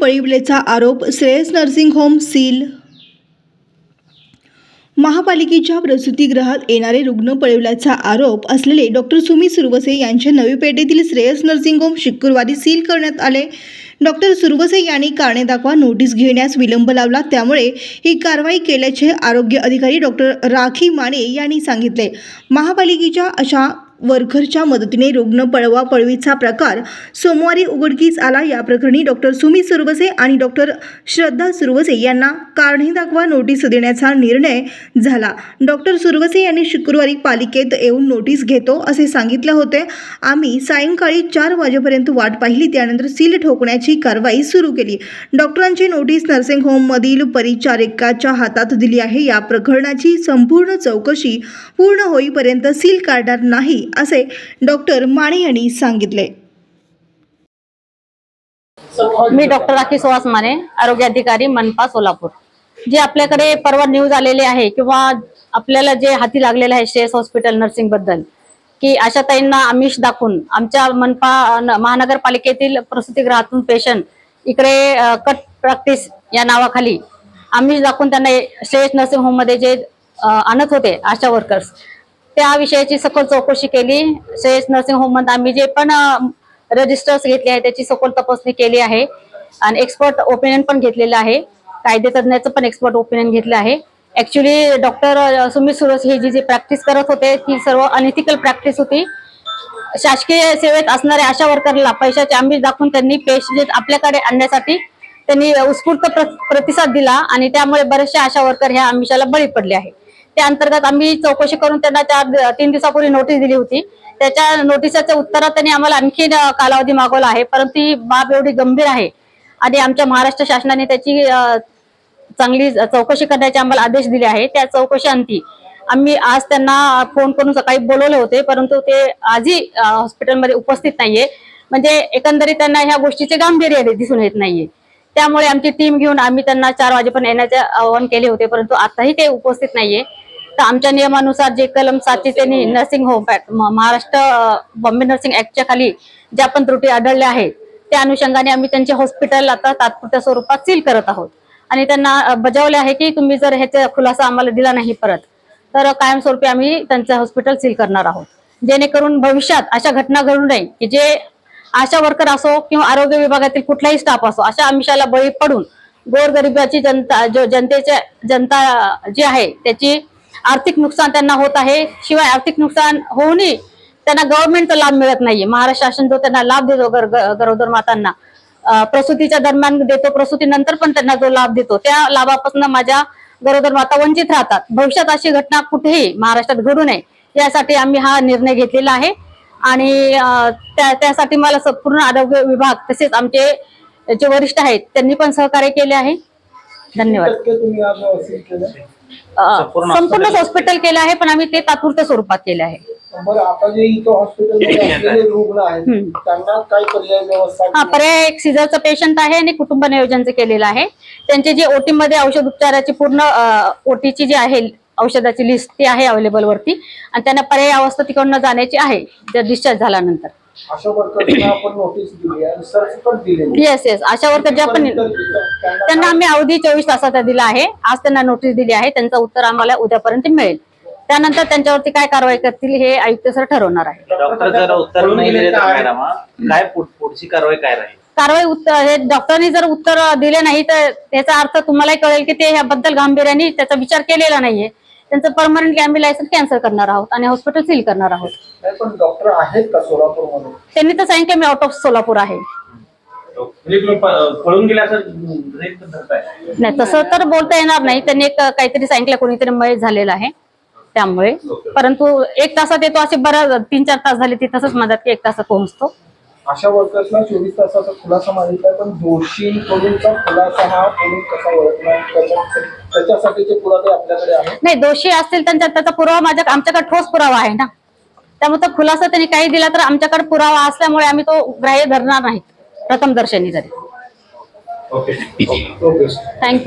पळविल्याचा आरोप, Shreyas nursing home seal. महापालिकेच्या प्रसूतिगृहात येणारे रुग्ण पळविल्याचा आरोप असलेले डॉक्टर सुमित सुरवसे यांच्या नवी पेठेतील श्रेयस नर्सिंग होम शुक्रवारी सील करण्यात आले। डॉक्टर सुरवसे यांनी कारणे दाखवा नोटीस घेण्यास विलंब लावला, त्यामुळे ही कारवाई केल्याचे आरोग्य अधिकारी डॉक्टर राखी माने यांनी सांगितले। महापालिकेच्या अशा वर्करच्या मदतीने रुग्ण पळवापळवीचा प्रकार सोमवारी उघडकीस आला। या प्रकरणी डॉक्टर सुमित सुरवसे आणि डॉक्टर श्रद्धा सुरवसे यांना कारणे दाखवा नोटीस देण्याचा निर्णय झाला। डॉक्टर सुरवसे यांनी शुक्रवारी पालिकेत येऊन नोटीस घेतो असे सांगितले होते। आम्ही सायंकाळी 4 वाजेपर्यंत वाट पाहिली, त्यानंतर सील ठोकण्याची कारवाई सुरू केली। डॉक्टरांची नोटीस नर्सिंग होममधील परिचारिकाच्या हातात दिली आहे। या प्रकरणाची संपूर्ण चौकशी पूर्ण होईपर्यंत सील काढणार नाही असे डॉक्टर माने यांनी सांगितले। मी डॉक्टर राखी सुहास माने, आरोग्य अधिकारी मनपा सोलापूर। जे आपल्याकडे परवा न्यूज आलेली आहे किंवा आपल्याला जे हाती लागलेलं आहे श्रेयस हॉस्पिटल नर्सिंग बद्दल, की आशाताईंना आमिष दाखवून आमच्या मनपा महानगरपालिकेतील प्रसूतिगृहातून पेशंट इकडे कट प्रॅक्टिस या नावाखाली आमिष दाखवून त्यांना श्रेयस नर्सिंग होम मध्ये जे आणत होते आशा वर्कर्स, त्या विषयाची सखोल चौकशी केली। श्रेयस नर्सिंग होम मध्ये आम्ही जे पण रजिस्टर्स घेतले आहे त्याची सखोल तपासणी केली आहे आणि एक्सपर्ट ओपिनियन पण घेतलेलं आहे। कायदे तज्ञाचं पण एक्सपर्ट ओपिनियन घेतलं आहे। ऍक्च्युली डॉक्टर सुमित सुरवसे हे जी प्रॅक्टिस करत होते ती सर्व अनइथिकल प्रॅक्टिस होती। शासकीय सेवेत असणाऱ्या आशा वर्करला पैशाचे आमिष दाखवून त्यांनी पेशंट आपल्याकडे आणण्यासाठी त्यांनी उत्स्फूर्त प्रतिसाद दिला आणि त्यामुळे बरेचसे आशा वर्कर ह्या आमिषाला बळी पडले आहे। त्या अंतर्गत आम्ही चौकशी करून त्यांना 3 दिवसापूर्वी नोटीस दिली होती। त्याच्या नोटिसाच्या उत्तरात त्यांनी आम्हाला आणखी कालावधी मागवला आहे, परंतु ही बाब एवढी गंभीर आहे आणि आमच्या महाराष्ट्र शासनाने त्याची चांगली चौकशी करण्याचे आम्हाला आदेश दिले आहे। त्या चौकशी अंती आम्ही आज त्यांना फोन करून सकाळी बोलवले होते, परंतु ते आजही हॉस्पिटलमध्ये उपस्थित नाहीये। म्हणजे एकंदरीत त्यांना ह्या गोष्टीचे गांभीर्य दिसून येत नाहीये। त्यामुळे आमची टीम घेऊन आम्ही त्यांना 4 वाजेपर्यंत येण्याचे आवाहन केले होते, परंतु आताही ते उपस्थित नाहीये। तर आमच्या नियमानुसार जे कलम 7 त्यांनी nursing home Maharashtra Bombay nursing ऍक्टच्या खाली ज्या पण त्रुटी आढळल्या आहेत त्या अनुषंगाने आम्ही त्यांचे हॉस्पिटल आता तात्पुरत्या स्वरूपात सील करत आहोत आणि त्यांना बजावले आहे की तुम्ही जर ह्याचा खुलासा आम्हाला दिला नाही परत तर कायमस्वरूपी आम्ही त्यांचं हॉस्पिटल सील करणार आहोत, जेणेकरून भविष्यात अशा घटना घडू नये की जे आशा वर्कर असो किंवा आरोग्य विभागातील कुठलाही स्टाफ असो अशा आमिषाला बळी पडून गोरगरिबाची जनता जी आहे त्याची आर्थिक नुकसान त्यांना होत आहे। शिवाय आर्थिक नुकसान होऊनही त्यांना गव्हर्नमेंटचा लाभ मिळत नाहीये। महाराष्ट्र शासन जो त्यांना लाभ देतो गरोदर मातांना प्रसूतीच्या दरम्यान देतो, प्रसूतीनंतर पण त्यांना जो लाभ देतो त्या लाभापासून माझ्या गरोदर माता वंचित राहतात। भविष्यात अशी घटना कुठेही महाराष्ट्रात घडू नये यासाठी आम्ही हा निर्णय घेतलेला आहे आणि त्यासाठी मला संपूर्ण आरोग्य विभाग तसेच आमचे जे वरिष्ठ आहेत त्यांनी पण सहकार्य केले आहे। धन्यवाद। संपूर्ण हॉस्पिटल केले आहे, पण आम्ही ते तात्पुरत्या स्वरूपात केले आहे। पर्याय एक सीझरचा पेशंट आहे आणि कुटुंब नियोजनचं केलेलं आहे। त्यांचे जे ओटी मध्ये औषध उपचाराची पूर्ण ओटीची जी आहे औषधाची लिस्ट ती आहे अवेलेबल वरती आणि त्यांना पर्याय अवस्था तिकडनं जाण्याची आहे जर डिस्चार्ज झाल्यानंतर। अशा वर्कर्सना आपण नोटीस दिली आणि सर्टिफिकेट दिले। येस अशा वर्कर ज्या पण त्यांना आम्ही अवधी 24 तासाचा दिला आहे। आज त्यांना नोटीस दिली आहे, त्यांचं उत्तर आम्हाला उद्यापर्यंत मिळेल। त्यानंतर त्यांच्यावरती काय कारवाई करतील हे आयुक्त सर ठरवणार आहे। डॉक्टर जर उत्तर नाही दिले तर मॅडम काय पुढची कारवाई काय राहील? कारवाई हे डॉक्टरांनी जर उत्तर दिले नाही तर त्याचा अर्थ तुम्हालाही कळेल की ते ह्याबद्दल गांभीर्याने त्याचा विचार केलेला नाहीये। त्यांचं परमनंटली आम्ही लायसन्स कॅन्सल करणार आहोत आणि हॉस्पिटल सील करणार आहोत। पण डॉक्टर आहेत का सोलापूरमध्ये? त्यांनी तर सांगितलं मी आउट ऑफ सोलापूर आहे। पळून गेला तर नाही तसं तर बोलता येणार नाही। त्यांनी एक काहीतरी सांगितलं कोणीतरी मयत झालेला आहे त्यामुळे, परंतु 1 तासात येतो असे बरं 3-4 तास झाले ती तसंच मदत की 1 तासात पोहोचतो। अशा वर्कर्सला 24 तासाचा खुलासा मागितलाय, पण दोषींकडूनचा खुलासा हा पोलीस कसा ओळखणार त्याच्यासाठीचे पुरावे आपल्याकडे आहेत? नाही, दोषी असतील त्याचा पुरावा आमच्याकडे ठोस पुरावा आहे ना, त्यामुळे तो खुलासा त्यांनी काही दिला तर आमच्याकडे पुरावा असल्यामुळे आम्ही तो ग्राह्य धरणार नाही प्रथम दर्शनी जरी। Okay, thank you.